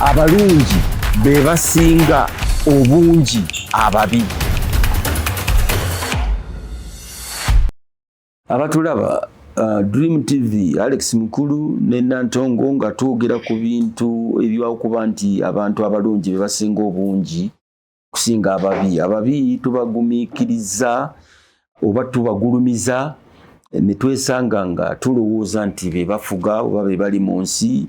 abalungi be basinga obungi ababi. Abatulaba Dream TV Alex Mukulu ne Nantongo nga twogera ku bintu ebyakuba nti abantu abalungi be basinga obungi kusinga ababi. Ababi tubagumikiriza oba tubagulumiza ne twesanga nga tulowooza nti be bafuga oba be bali mu nsi,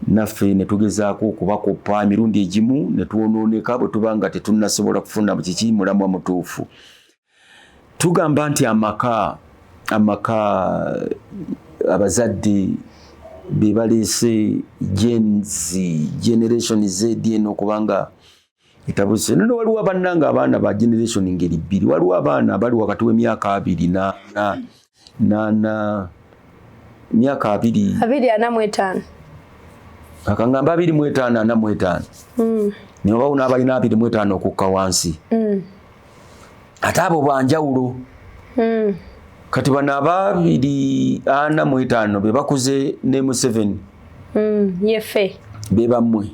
naffe ne tugezaako okubakopa emirundi egimu ne twonooneka bwe tubanga tetunnasobola kufuna kiki mulamwa mutuufu. Tugamba nti amaka abazadde be baleese generation Z eno kubanga etabuse. Nno waliwo abannanga abaana ba generation ngeri bbiri. Waliwo abaana abali wakati w'emyaka 2 na myaka 245. Akangamba 245 45. Niyo bauna abalina 245 okukka wansi. Ate abo banjawulo. Kati bana 245 be bakuze ne mu 7. Yefe. Beba mmwe.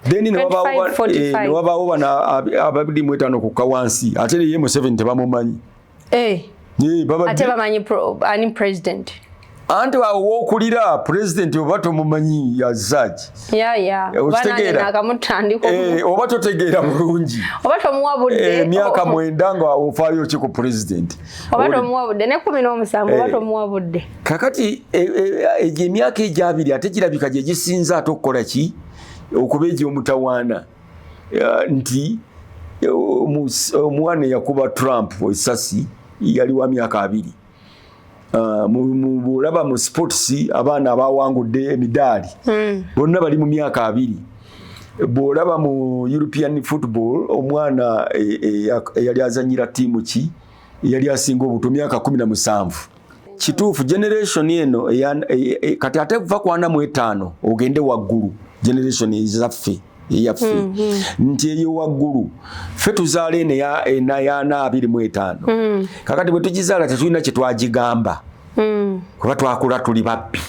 Then ne wabawo bana 245 okukka wansi. Ate ye mu 7 tebamumanyi. Ate bamanyi ani president. Anti wokulira president oba tomumanyi yazaaji. Bana nakamutandiko. Oba totegeera bulungi. Oba tomuwabudde. Emyaka 9 nga ofaayo ki ku president. Oba tomuwabudde ne 17 oba tomuwabudde. Kakati emyaka egyabiri ate kirabika gye gisinza ate okukola ki okuba egy'omutawaana nti omwana yakuba Trump esasi yali wa myaka 2. Mulaba mu sports abaana abawangudde emidaali bonna bali mu myaka 2. Bwolaba mu European football omwana yali azanyira tiimu ki yali asinga obuto myaka 17. Kituufu generation eno kati ate kuva ku 45 ogende waggulu generation ezaffe eyaffe nti eyo waggulu ffe tuzaala eno ya 25. Kakati bwe tugizaala tetulina kye twagigamba kuba twakula tuli babbi.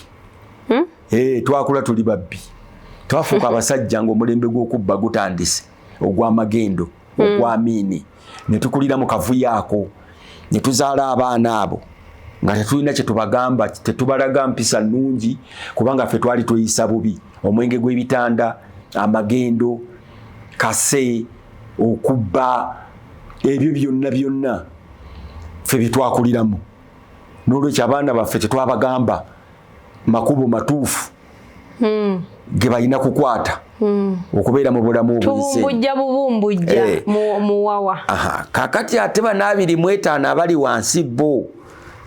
Twakula tuli babbi. Twafuuka abasajja ng'omulembe gw'okubba gutandise ogw'amagendo ogw'amiini ne tukulira mu kavuyo ako ne tuzaala abaana abo nga tetulina kye tubagamba, tetubalaga mpisa nnungi kubanga ffe twali tuyisa bubi. Omwenge gw'ebitanda, amagendo, kase, okubba, ebyo byonna ffe bitwakuliramu. N'olwekyo abaana baffe tetwabagamba makubo matuufu ge balina kukwata okubeera mu bulamu obuyise. Bubumbujja muwawa. Kakati ate bana 25 abali wansi bo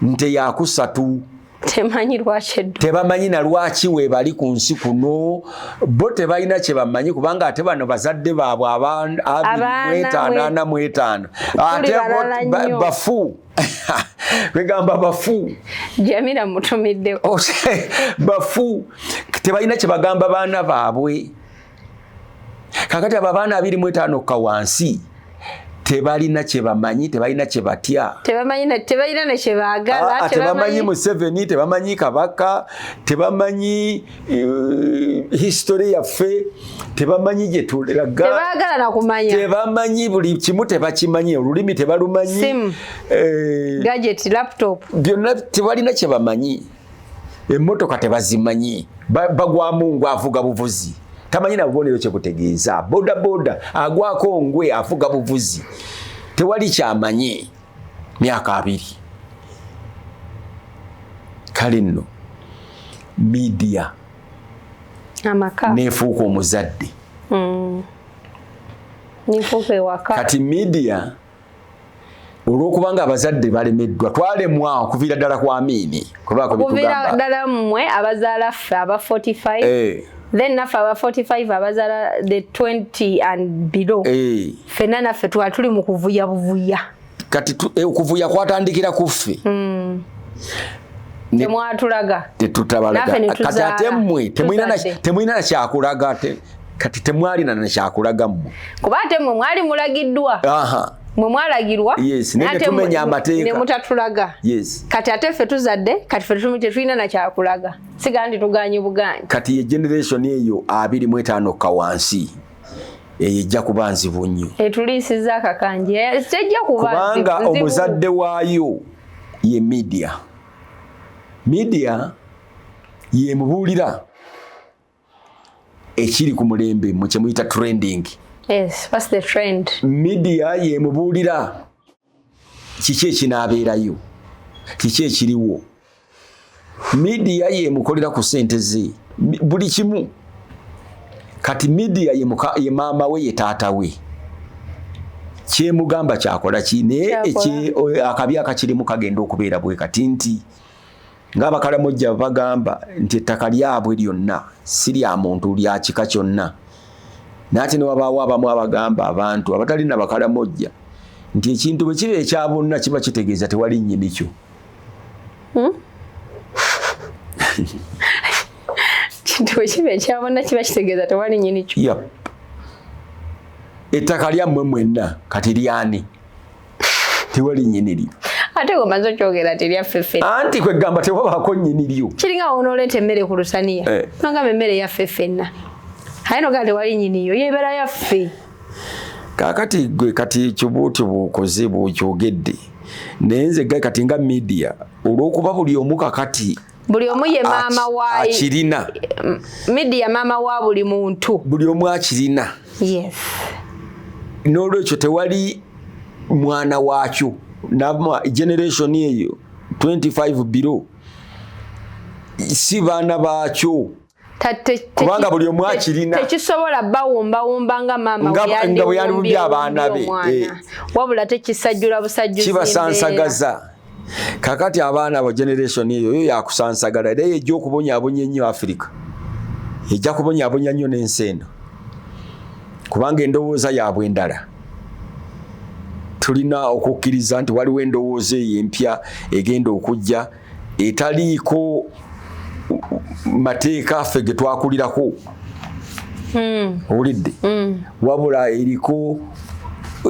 nte ya 3. Temanyi lwaki tebamanyi na lwaki we bali ku nsi kuno bo tebalina kye bamanyi kubanga ate bano bazadde baabwe abaana 25 ate bafu. Kwegamba bafu. Jamila mutumidde. Bafu. Tebalina kye bagamba baana baabwe. Kakati abaana 25 kawansi tebalina kye bamanyi, tebalina kye batya. Tebalina kye baagala. Tebamanyi Museveni, tebamanyi Kabaka, tebamanyi history yaffe, tebamanyi gye tulaga. Tebaagala na kumanya. Tebamanyi buli kimu tebakimanyi, olulimi tebalumanyi. Sim. Gadget, laptop. Byonna tebalina kye bamanyi. Emmotoka tebazimanyi. Bagwamu ng'avuga buvuzi. Tamanyi na bubonero kye butegeeza. Boda agwako ngwe avuga buvuzi. Tewali kyamanyi. Myaka 2. Kale nno media amaka nefuuka omuzadde. Nefuuka ewaka. Kati media olw'okubanga abazadde balemeddwa twalemwa okuviira ddala kwa Amini. Okuviira ddala mmwe abazaala ffe aba 45. Then nafa aba 45 abazala the 20 and below. Fena naffe tuli mu kuvuya buvuya. Kati okuvuya kwatandikira kuffe. Temwatulaga. Tetutabalaga. Kati ate mmwe temwina na kyakulaga kati temwalina na kyakulaga mmwe. Kuba ate mmwe mwali mulagiddwa. Mwe mwalagirwa. Yes, ne tumenya amateeka. Ne mutatulaga. Yes. Kati ate ffe tuzadde, kati ffe tetulina na kyakulaga. sigandi tuganyi buganyi kati ye generation eyo 25 kawansi ejja kubanzi bunyo etulisiza akakanje sejja kubanzi kubanga omuzadde waayo ye media ye mubulira ekiri ku mulembe mu kyemuyita trending. Yes, what's the trend? Media ye mubulira kiki ekinabeerayo, kiki ekiriwo. Media ye mukolera ku sente ze buli kimu. Kati media ye maama we ye taata we. Kyemugamba kyakola kine akabi akakirimu kagenda okubeera bwe kati nti ng'abakalamojja bagamba nti ettaka lyabwe lyonna si lya muntu lya kika kyonna. Naate ne wabaawo abamu abagamba abantu abatalina bakalamojja nti ekintu bwe kiba ekya bonna kiba kitegeeza tewali nnyini kyo. Kintu bwe kiba ekya bonna kiba kitegeeza tewali nnyini kyo. Yep. Ettaka lyammwe mwenna kati lyani? Tewali nnyini lyo. Ate gomanzo kyogera terya fefe. Anti kwe gamba tewabaako nnyini lyo. Kiringa onooleta emmere ku lusaniya. Nongamba emmere yaffe ffenna. Aye nogaa tewali nnyini yo yeebera yaffe. Kaakati gwe kati kibuuti buukoze bw'okyogedde. Naye nze kati nga media olw'okuba buli omu kakati buli omu ye maama waayi akirina. Media maama wa buli muntu. Buli omu akirina. Yes. N'olwekyo tewali mwana waakyo. Nama generation eyo 25 below si baana baakyo kubanga buli omu akirina tekisobola bawumba nga maama nga bwe yandibye abaana be wabula tekisajjula busajjuzi kibasansagaza. Kakati abaana ba generation eyo yakusansagala era ejja okubonyaabonya ennyo Africa, ejja kubonyaabonya nnyo n'ensi eno kubanga endowooza yaabwe endala. Tulina okukkiriza nti waliwo endowooza empya egenda okujja etaliiko mateeka ffe ge twakulirako. Owulidde? Wabula eriko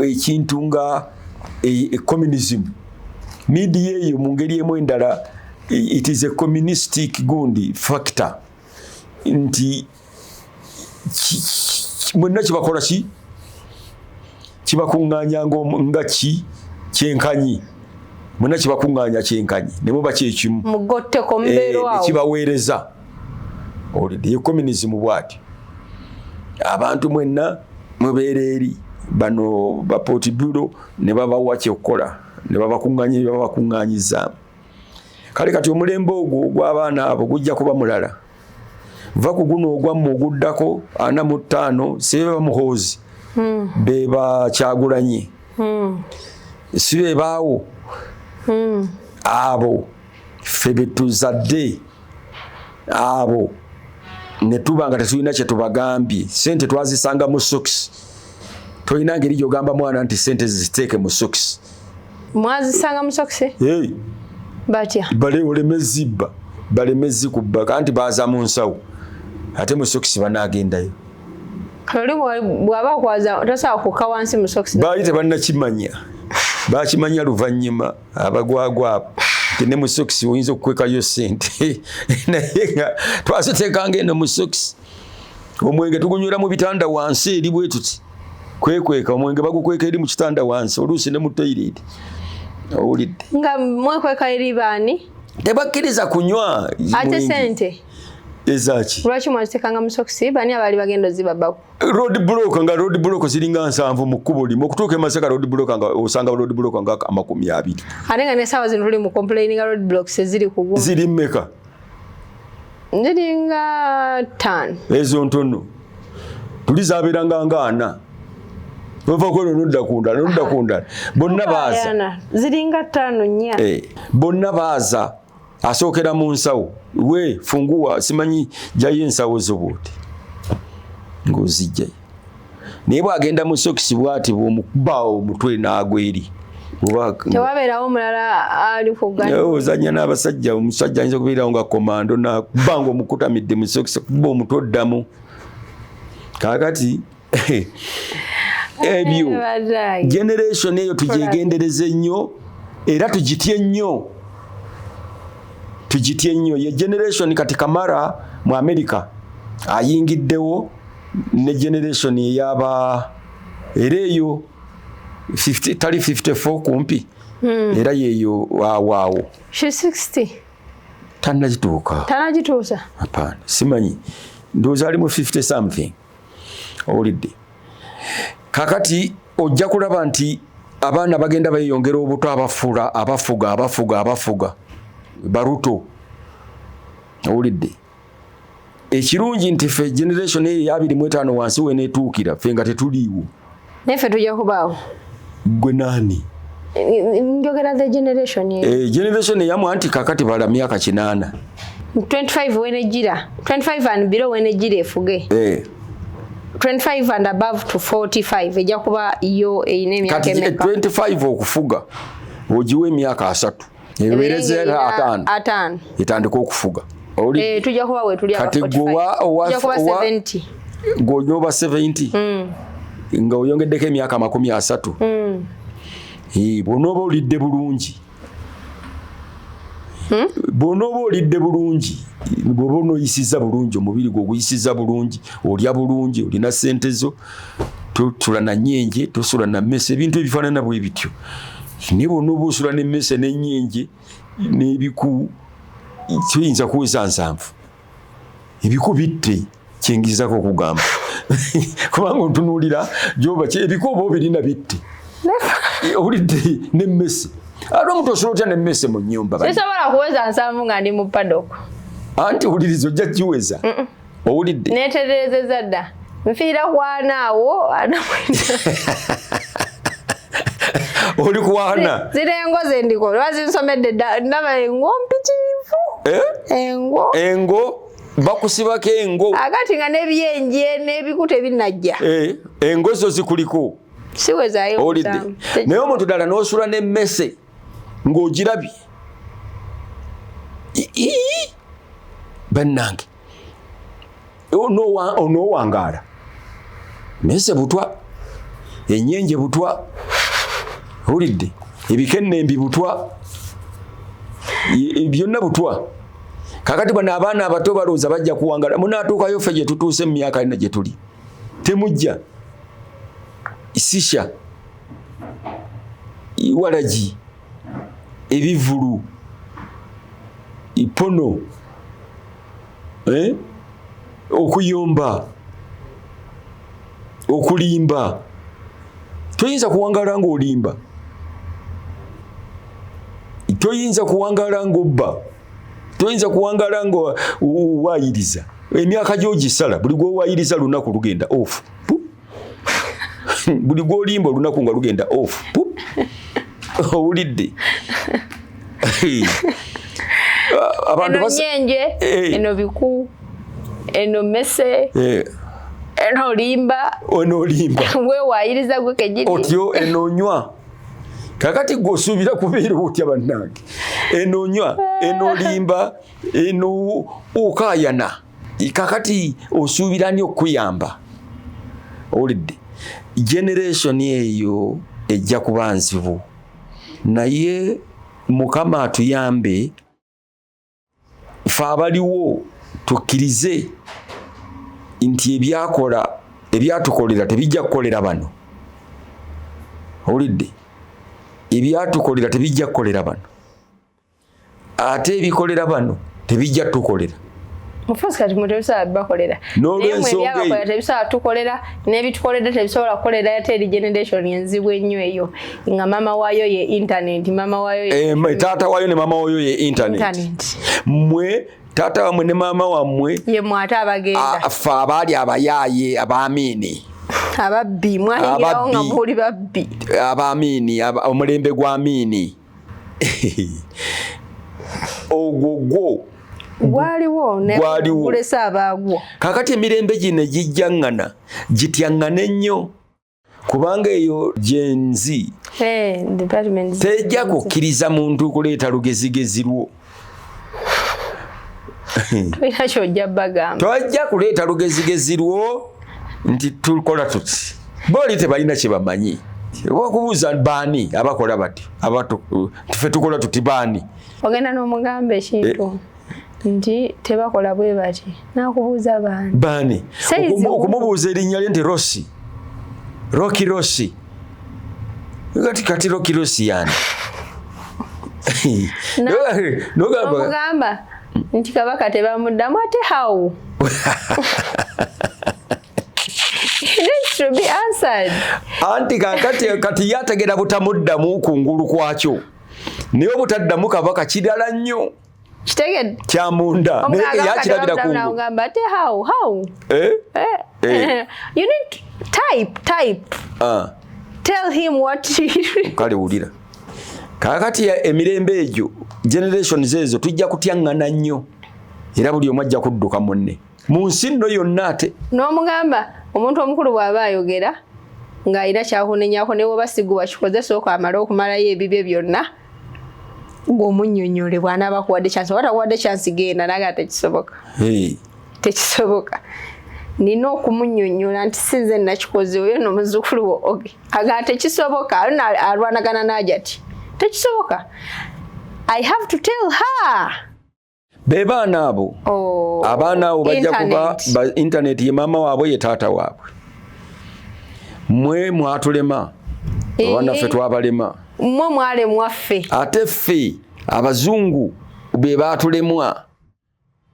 ekintu nga communism. Media eyo mu ngeri emu endala it is a communistic gundi factor nti mwenna kibakola ki kibakuŋŋaanya nga kyenkanyi mwenna kibakuŋŋaanya kyenkanyi ne muba kyekimu mugotteko mbeerwawo kibaweereza. Olidde ye communism bw'ati abantu mwenna mubeera eri bano ba Portiburo ne babawa kyokkola ne babakuŋŋaanya ne babakuŋŋaanyiza. Kale kati omulembe ogwo ogw'abaana abo gujja kuba mulala. Va ku guno ogwammu oguddako 45 Seba Muhoozi beba Kyagulanyi si bebaawo abo ffe betuzadde abo ne tuba nga tetulina kye tubagambye. Sente twazisanga mu socks. Tolina ngeri gy'ogamba mwana nti sente ziteeke mu socks. Mwazisanga mu socks? Batya olemezibba balemezi kubba kanti baaza mu nsawo ate mu socks banaagendayo. Kali bwaba kwaza tasawa kukka wansi mu socks. Baali tebannakimanya bakimanya luvannyuma abagwagwa ne mu socks oyinza okukwekayo sente naye nga twaziteekanga eno mu socks. Omwenge tugunywera mu bitanda wansi eri bwe tuti kwekweka omwenge bagukweka eri mu kitanda wansi oluusi ne mu toilet. Owulidde nga mwekweka eri baani tebakkiriza kunywa ate sente ezaki lwaki mwaziteekanga mu socks baani abaali bagenda ozibabako. Road block nga road block ziringa 7 mu kkubo limu okutuuka e Masaka road block nga osanga road block nga 20. Ate nga n'essaawa zino tuli mu complaining road blocks eziri ku gumu ziri mmeka? ziringa 5 ezo ntono tuli zaabeeranga nga 4 ova kweno nodda kundala bonna baaza ziringa 5 nnya bonna baaza asookera mu nsawo we funguwa simanyi jayo ensawo zo bwoti ng'ozijjayo naye bw'agenda mu sokisi bw'ati bw'omukubaawo omutwe n'agwa eri tewabeerawo omulala ali ozannya n'abasajja omusajja ayinza okubeerawo nga komando nakuba nga omukutamidde mu sokisi kuba omutwe oddamu. Kaakati ebyo generation eyo tugyegendereze nnyo era tugitye nnyo tujitye nnyo ye generation kati Kamara mu America ayingiddewo ne generation yaba ereyo 50 tali 54 kumpi era yeyo waawo she 60 tanagituusa hapana simanyi ndoza ali mu 50 something olidde kakati ojja kulaba nti abaana bagenda bayongera obuto abafuga baruto olidde ekirungi nti fe generation ya 25 wansi wenetuukira fe nga tetuliiwo nefe tujja kubaawo gwe nani njogera the generation generation yamu anti kakati bala myaka 8 25 wenejira 25 and below wenejira efuge 25 and above to 45 ejja kuba iyo eyine myaka emeka 25 okufuga ojiwe myaka 3 ebereze atano itandika okufuga tujja kuba we tuli kati gowa 70 gonyoba 70 nga oyongeddeko emyaka 30 bonoba olidde bulungi bonoba olidde bulungi bono oyisiza bulungi omubiri gwo oguyisiza bulungi olya bulungi olina ssente zo tosula na nnyenje tosula na mmese ebintu ebifaanana bwe bityo ne bonoba osula n'emmese n'ennyenje n'ebiku kiyinza kuweza 7 ebiku bitte kyengizako okugamba kubanga ontunuulira gyoba ebiku oba obirina bitte olidde n'emmese ate omuntu osobola otya n'emmese mu nnyumba sisobola kuweza 7 nga ndi mu paddock anti owuliriza ojja kiweza owulidde neetereezezza dda nfiira kwanaawo oli kwana zirengo zendiko lwazinsomedde ndaba engo mpitirivu engo bakusibako engo agati nga n'ebyenje n'ebikuta ebinajja engo zo zikuliko siwezayo olidde naye omuntu ddala n'osula n'emmese ng'ogirabye bannange onoowangaala mmese butwa ennyenje butwa olidde ebikennembi butwa byonna butwa kakati bano abaana abato balowooza bajja kuwangala munaatuukayo ffe gye tutuuse mu myaka alina gye tuli temujja isisha iwalagi ebivulu ipono okuyomba okulimba toyinza kuwangala ng'olimba toyinza kuwangala ng'obba toyinza kuwangala ng'owayiriza emyaka gy'ogisala buli gw'owayiriza lunaku lugenda off buli gw'olimba olunaku nga lugenda off owulidde abantu ennyenje eno biku eno mese eno limba weewayiriza gwe kejiri otyo enonywa kakati gwosuubira kubeera otya bannange enonywa enolimba eno okayana kakati osuubira ani okuyamba olidde generation eyo ejja kuba nzibu naye Mukama atuyambe fe abaliwo tukkirize nti ebyatukolera tebijja kukolera bano olidde ebyatukolera tebijja kukolera bano ate ebikolera bano tebijja tukolera mufuzi kati mutebisa bakolera n'olwensonga eyo tebisa tukolera n'ebitukolera tebisobola kukolera ate eri generation yenzibu ennyo eyo nga mama waayo ye internet mama waayo ye taata waayo ne mama waayo ye internet mwe taata wamwe ne mama wamwe ye mwate abagenda fe abaali abayaaye abaamini ababbi mwayingirawo nga muli babbi abaamini omulembe gw'amini ogwo gwaliwo nekulesa abaagwo kakati emirembe gino gijjaŋŋana gityaŋŋana ennyo kubanga eyo genzi tejja kukkiriza muntu kuleeta lugezigezi lwo tulina kyojja bagamba tojja kuleeta lugezigezi lwo nti tukola tuti booli tebalina kye bamanyi okubuuza baani abakola bati ffe tukola tuti baani ogenda n'omugamba ekintu nti tebakola bwe bati nakubuuza bani okumubuuza erinnya lye nti Rocky Rossi kati Rocky Rossi yani n'ogamba nti Kabaka tebamuddamu ate how needs to be answered. Anti kati yategera butamuddamu kungulu kwakyo naye obutaddamu Kabaka kidala nnyo kitegedde kyamunda naye yakirabira kungulu ngamba ate how you need to type tell him what kale wulira kakati emirembe egyo generations ezo tujja kutyangana nnyo era buli omu ajja kudduka munne mu nsi nno yonna ate n'omugamba omuntu omukulu bw'aba ayogera ng'alina kyakunenyako ne bw'oba sigubwa kikoze sooka amala okumalayo ebibye byonna ng'omunnyonnyole bw'anaaba kuwadde chance oba takuwadde chance genda naga tekisoboka tekisoboka nina okumunnyonnyola nti sinze nakikoze oyo n'omuzzukulu wo oge aga tekisoboka alwanagana n'ajati tekisoboka I have to tell her bebaana abo abaana abo bajja kuba ba internet ye mama waabwe ye taata waabwe mwe mwatulema abaana ffe twabalema mwe mwalemwa ffe ate ffe abazungu be baatulemwa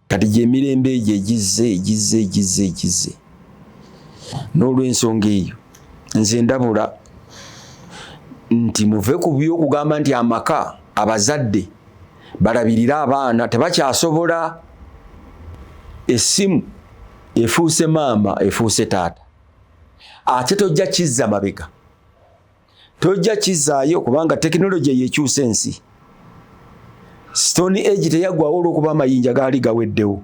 kati gye emirembe egyo egize n'olw'ensonga eyo nze ndabula nti muve ku by'okugamba nti amaka abazadde balabirira abaana tebakyasobola essimu efuuse maama efuuse taata ate tojja kizza mabega tojja kizzaayo kubanga tekinologiya yekyusa ensi Stone Age teyaggwawo olw'okuba amayinja gaali gaweddewo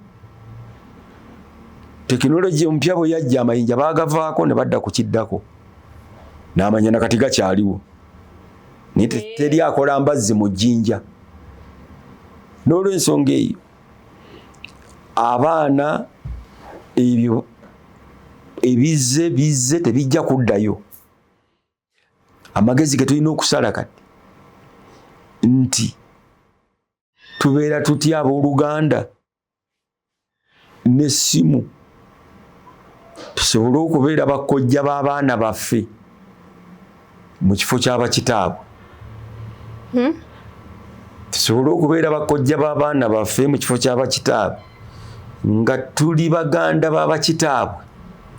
tekinologiya omupya bwe yajja amayinja baagavaako ne badda ku kiddako n'amanya nakati gakyaliwo naye teri akola mbazzi mu jjinja n'olw'ensonga eyo abaana ebyo ebize tebijja kuddayo amagezi ge tulina okusala kati nti tubeera tutya abooluganda n'essimu tusobole okubeera bakojja b'abaana baffe mu kifo ky'abakitaabwe tusobole okubeera bakojja b'abaana baffe mu kifo ky'abakitaabwe nga tuli baganda b'abakitaabwe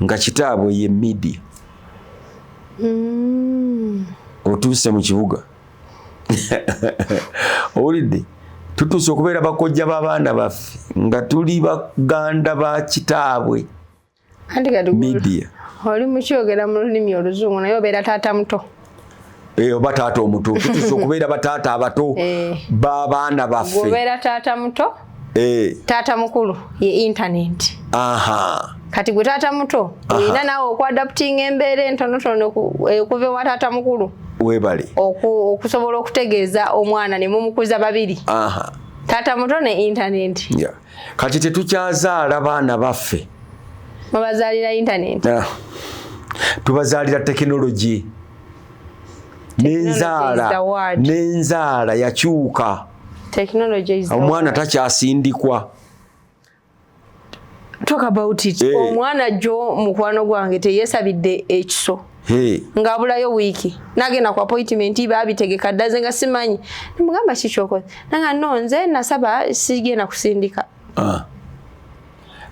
nga kitaabwe ye media otuuse mu kibuga owulidde tutuuse okubeera bakojja b'abaana baffe nga tuli baganda ba kitaabwe media oli mukyogera mu lulimi oluzungu naye obeera taata muto oba taata omuto tutuuse okubeera bataata abato b'abaana baffe obeera taata muto taata mukulu ye internet kati gwe taata muto olina naawe okuadaptinga embeera entonotono okuva ewa taata mukulu webale okusobola okutegeeza omwana ne mumukuza babiri taata muto ne internet kati tetukyazaala baana baffe mubazaalira internet tubazaalira tekinologi n'enzaala yakyuka omwana takyasindikwa talk about it omwana jo mukwano gwange teyesabidde ekiso ngabulayo wiiki nagenda ku appointment babitegeka ddaze nga simanyi nemugamba kikyokoze nanga nonze nasaba sigenda kusindika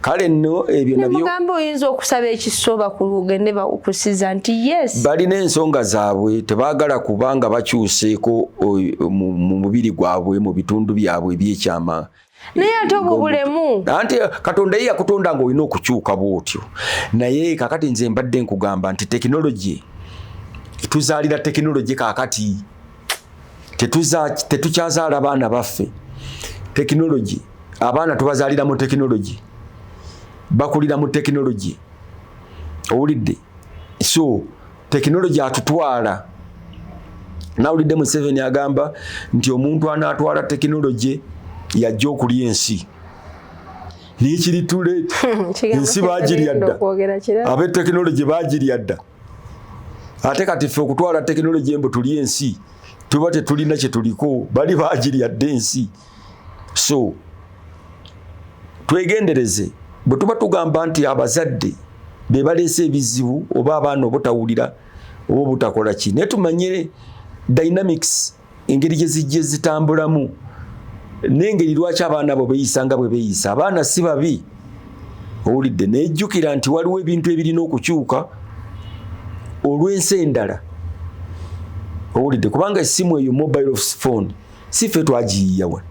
kale nno ebyo nabyo nemugamba oyinza okusaba ekiso bakugende bakusiza nti yes balina ensonga zaabwe tebaagala kubanga bakyuseeko mu mubiri gwabwe mu bitundu byabwe ebyekyama naye ate obwo bulemu anti katonda ye yakutonda nga olina okukyuka bwotyo naye kakati nze mbadde nkugamba nti tekinologi tuzaalira tekinologi kakati tetukyazaala baana baffe tekinologi abaana tubazaalira mu tekinologi bakulira mu tekinologi owulidde so tekinologi atutwala nawulidde Museveni agamba nti omuntu anaatwala tekinologi yajja okulya ensi naye kiritule ensi baagirya dda ab'etekinologi baagirya dda ate kati ffe okutwala tekinologi embu tulya ensi tuba tetulina kye tuliko bali baagirya densi. So twegendereze bwe tuba tugamba nti abazadde be baleese ebizibu oba abaana obutawulira oba obutakola ki, naye tumanyire dynamics engeri gye zijje zitambulamu n'engeri lwaki abaana abo beeyisa nga bwe beeyisa. Abaana si babi, owulidde, nejjukira nti waliwo ebintu ebirina okukyuka olw'ensi endala, owulidde, kubanga essimu eyo mobile phone si ffe twagiyiya wano,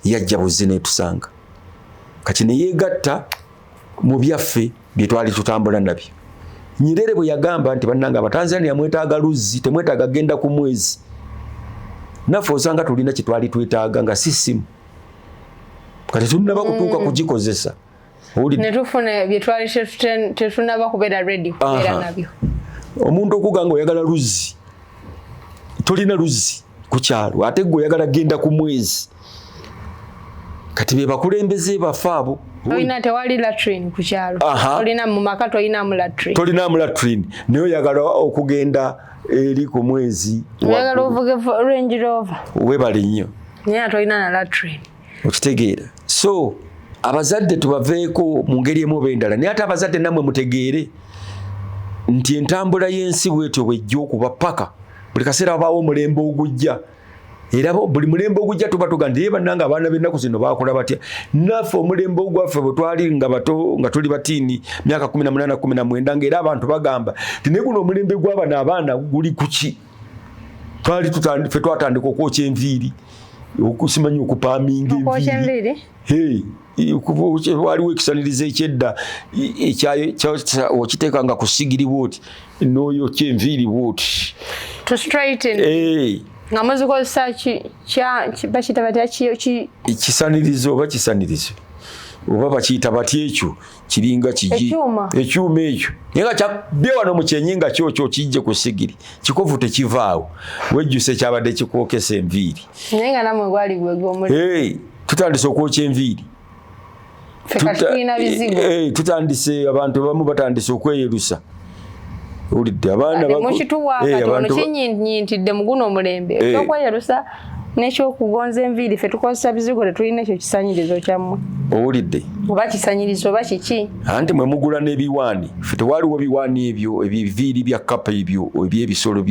yajja buzzi netusanga kati neyeegatta mu byaffe bye twali tutambula nabyo. Nyerere bwe yagamba nti bannanga Abatanzania mwetaaga luzzi, temwetaaga genda ku mwezi, naffe osanga tulina kye twali twetaaga nga si ssimu, kati tunnaba kutuuka kugikozesa. Ne tufuna bye twali tetunaba kubeera ready kubeera nabyo. Omuntu okuganga oyagala luzzi, tolina luzzi ku kyalo, ate gwe oyagala genda ku mwezi. Kati be bakulembeze bafa abo. Olina tewali latrine ku kyalo. Olina mu maka tolina mu latrine. Tolina mu latrine. Naye oyagala okugenda eri ku mwezi. Oyagala ovuge Range Rover. Webale nnyo. Naye tolina na latrine. Okitegeera. So abazadde tubaveeko mu ngeri emu oba endala, naye ate abazadde nammwe mutegeere nti entambula y'ensi bwetyo bwejja okuba paka buli kaseera wabaawo omulembe ogujja, era buli mulembe ogujja tuba tugamba naye bannanga abaana b'ennaku zino baakola batya. Naffe omulembe ogwaffe bwe twali nga bato nga tuli batiini myaka 18 19 ng'era abantu bagamba ti naye guno omulembe gw'abano abaana guli ku ki? Ffe twatandika okwokya enviiri, okusimanyi okupaaminga enviiri. Waliwo ekisanirizo ekyedda okiteekanga ku sigiri bwoti n'oyokya enviiri bwoti. Nga muzikozesa bakiyita batya kisanirizo oba kisanirizo oba bakiyita batya ekyo kiringa kigi ekyuma ekyo naye nga kyabbye wano mu kyenyi nga kyokyo kijje ku sigiri kikovu tekivaawo wejjuse kyabadde kikwokesa enviiri naye nga namwe gwali gwegomuli. Tutandise okwokya enviiri, tutandise abantu abamu batandise okweyerusa. Ulidde abaana mukinyintidde muguno omulembe ekyokwyerusa n'ekyokugonza enviiri ffe tukozesa bizigo tetulina ekyo kisanyirizo kyammwe. Owulidde oba kisanyirizo oba kiki anti mwe mugula n'ebiwaani, ffe tewaliwo biwaani ebyo ebiviiri bya kapa ebyo ebyebisolo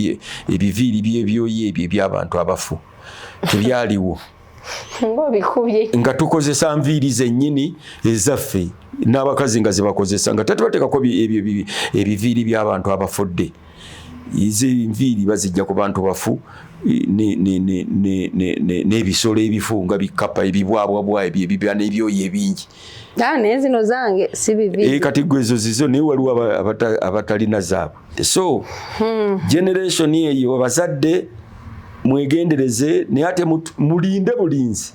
ebiviiri byebyoyo ebyo eby'abantu abafu tebyaliwo. Nga tukozesa nviiri zennyini ezaffe n'abakazi nga zebakozesa nga tetubateekako ebiviiri by'abantu abafudde. Izo enviiri bazijja ku bantu bafu n'ebisolo ebifu nga bikapa ebibwabwabwa ebibya n'ebyoyo ebingi. Naye zino zange si biviiri. Kati gwe ezo zizo naye waliwo abatalina zaabwe. So generation eyo abazadde mwegendereze naye ate mulinde bulinzi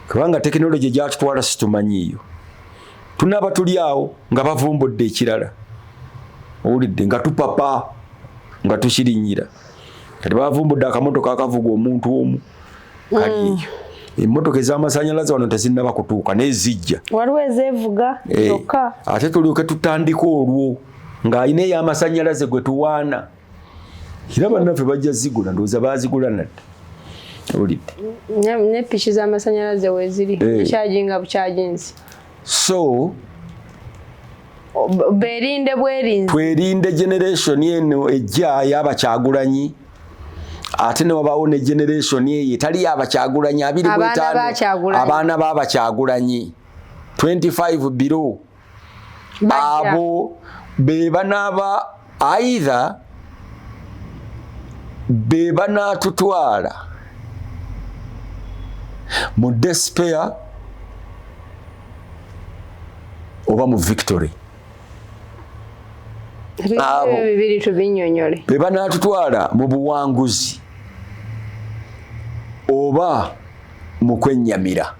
kubanga tekinologi gyatutwala situmanyiiyo. Tunaba tuli awo nga bavumbudde ekirala, owulidde, nga tupapa nga tukirinnyira. Kati bavumbudde akamotoka akavuga omuntu omu kali eyo. Emmotoka ez'amasannyalaze wano tezinnaba kutuuka naye zijja. Waliwo ezeevuga zokka. Ate tulyoke tutandika olwo ng'ayina ey'amasannyalaze gwe tuwaana. Era bannaffe bajja zigula ndowooza baazigula nadda. Owulidde. Ne piki z'amasannyalaze weeziri. Charginga bucharginzi. So berinde bwerinzi. Twerinde generation eno ejja y'Abakyagulanyi. Ate ne wabaawo ne generation eyo etali y'Abakyagulanyi 25 abaana b'Abakyagulanyi 25 below. Abo be banaaba either be banaatutwala mu despair oba mu victory. Bibiri tubinnyonnyole. Be banaatutwala mu buwanguzi oba mu kwennyamira.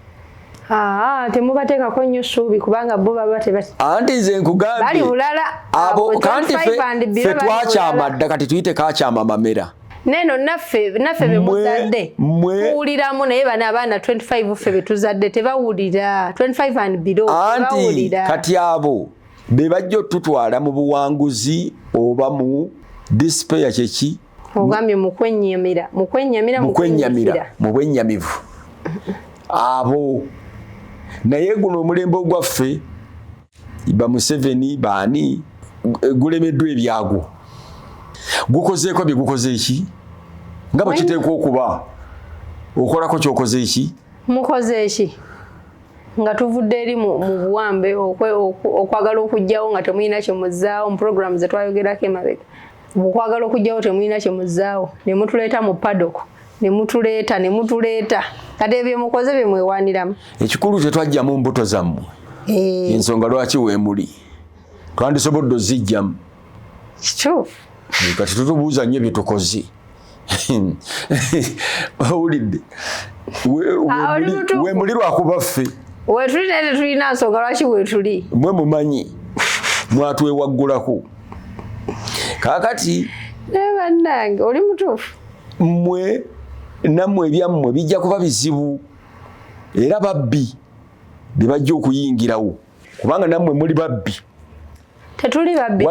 Temubateekako nnyo ssuubi kubanga bo baba tebati. Anti nze nkugambye bali bulala abo kanti ffe twakyama dda kati tuyite kaakyama mamera. Neno naffe be muzadde tuwuliramu naye bano abaana 25 ffe be tuzadde tebawulira 25 and below tebawulira. Anti kati abo be bajja otutwala mu buwanguzi oba mu despair kyeki ogambye mukwenyamira mubwenyamivu abo naye guno omulembe gwaffe ba Museveni baani gulemeddwa ebyago gukozeeko bigukoze eki nga bakiteekwa okuba okolako kyokoze eki mukoze eki nga tuvudde eri mu buwambe okwagala okujjawo nga temulina kyemuzaawo mu program ze twayogerako emabega okwagala okujjawo temulina kyemuzaawo ne mutuleeta mu paddock ne mutuleeta kati ebyo mukoze bye mwewaaniramu ekikulu tetwajja mu mbuto zammwe ensonga lwaki weemuli twandisobodde ozijjamu kituufu kati tutubuuza nnyo bye tukoze owulidde weemuli lwakuba ffe wetuli naye tetulina nsonga lwaki wetuli mwe mumanyi mwatwewaggulako kaakati naye bannange oli mutuufu mmwe nammwe ebyammwe bijja kuba bizibu era babbi bye bajja okuyingirawo kubanga nammwe muli babbi tetuli babbi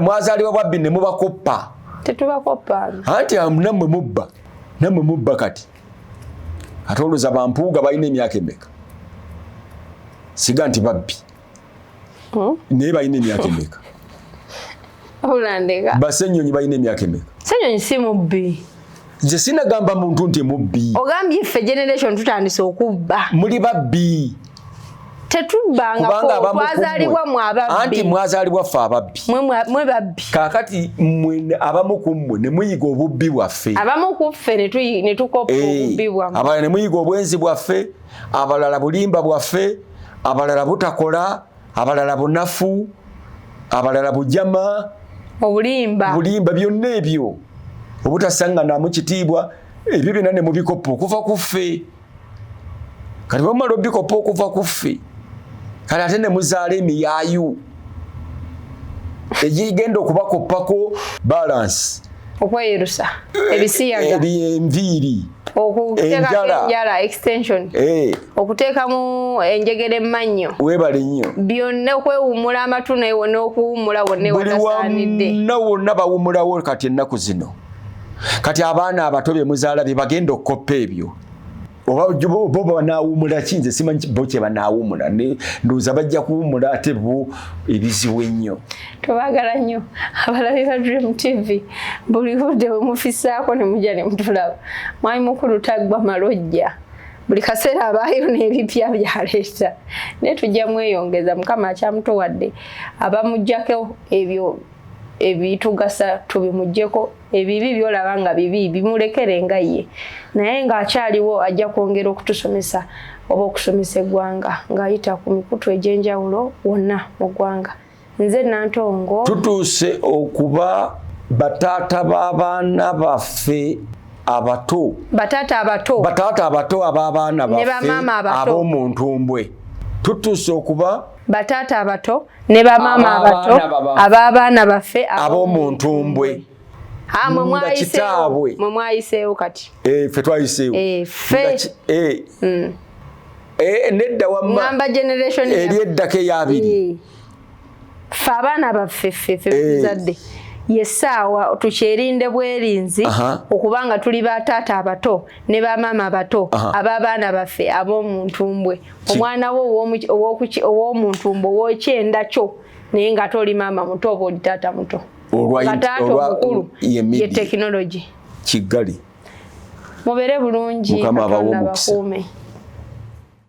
mwazaalibwa babbi ne mubakoppa tetubakoppa anti nammwe mubba kati ate olwoza bampuuga balina emyaka emeka siga nti babbi naye balina emyaka emeka basenyonyi balina emyaka emeka senyonyi si mubbi nze sinagamba muntu nti mubbi ogambye ffe generation tutandise okubba muli babbi tetubbangako twazaalibwa mu ababbi anti mwazaalibwa ffe ababbi mwe babbi kaakati mwe abamu ku mmwe ne muyiga obubbi bwaffe abamu ku ffe ne tukoppa obubbi bwammwe abalala ne muyiga obwenzi bwaffe abalala bulimba bwaffe abalala butakola abalala bunafu abalala bujama obulimba byonna ebyo obutasanganamu kitiibwa ebyo byonna ne mubikoppa okuva ku ffe kati bwemumala obikoppa okuva ku ffe kale ate ne muzaala emiyaayu egigenda okubakoppako balansi okweyirusa ebisiyaga enviiri enjala extension okuteekamu enjegere emmannyo weebale nnyo byonna okwewummula amatu n'okuwummula wonna watasaanidde wonna bawummulawo kati ennaku zino kati abaana abato bye muzaala bye bagenda okukoppa ebyo oba bo banaawummula ki nze simanyi bo kye banaawummula ndowooza bajja kuwummula ate bo ebizibu ennyo tubagala nnyo abalabi ba Dream TV buli budde we mufisaako ne mujja ne mutulaba mwami mukulu taggwa malojja buli kaseera abaayo n'ebipya byaleeta naye tujja mweyongeza mukama akyamutowadde abamuggyako ebyo ebitugasa tubimuggyeko ebibi byolaba nga bibi bimulekere nga ye naye ng'akyaliwo ajja kwongera okutusomesa oba okusomesa eggwanga ng'ayita ku mikutu egy'enjawulo wonna mu ggwanga nze Nantongo tutuuse okuba bataata b'abaana baffe abato bataata abato ab'abaana baffe ab'omuntu mbwe tutuuse okuba bataata abato ne bamaama abato ab'abaana baffe ab'omuntu mbwe mwe mwayiseewo kati ffe twayiseewo nedda wamma generation eri eddako eyabiri ffe abaana baffe ffe tuzadde yesaawa tukyerinde bwerinzi okubanga tuli bataata abato ne bamaama abato ab'abaana baffe ab'omuntu mbwe omwana wo ow'omuntu mbwe ow'ekyenda kyo naye nga toli maama muto oba oli taata muto taata omukulu ye tekinologi kigali mubeere bulungi Mukama abawe omukisa.